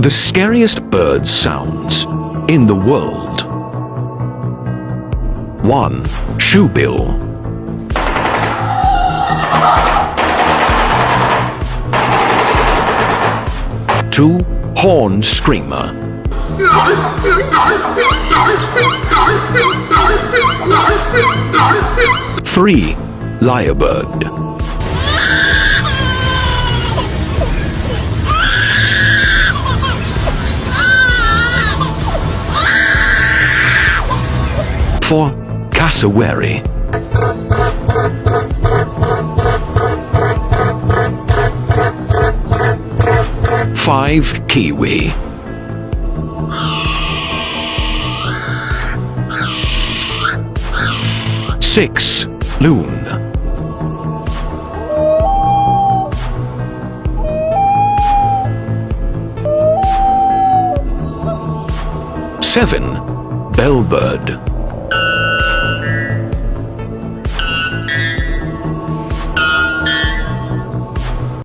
The scariest bird sounds in the world. 1. Shoebill. 2. Horn screamer. 3. Lyrebird. 4. Cassowary. 5. Kiwi. 6. Loon. 7. Bellbird.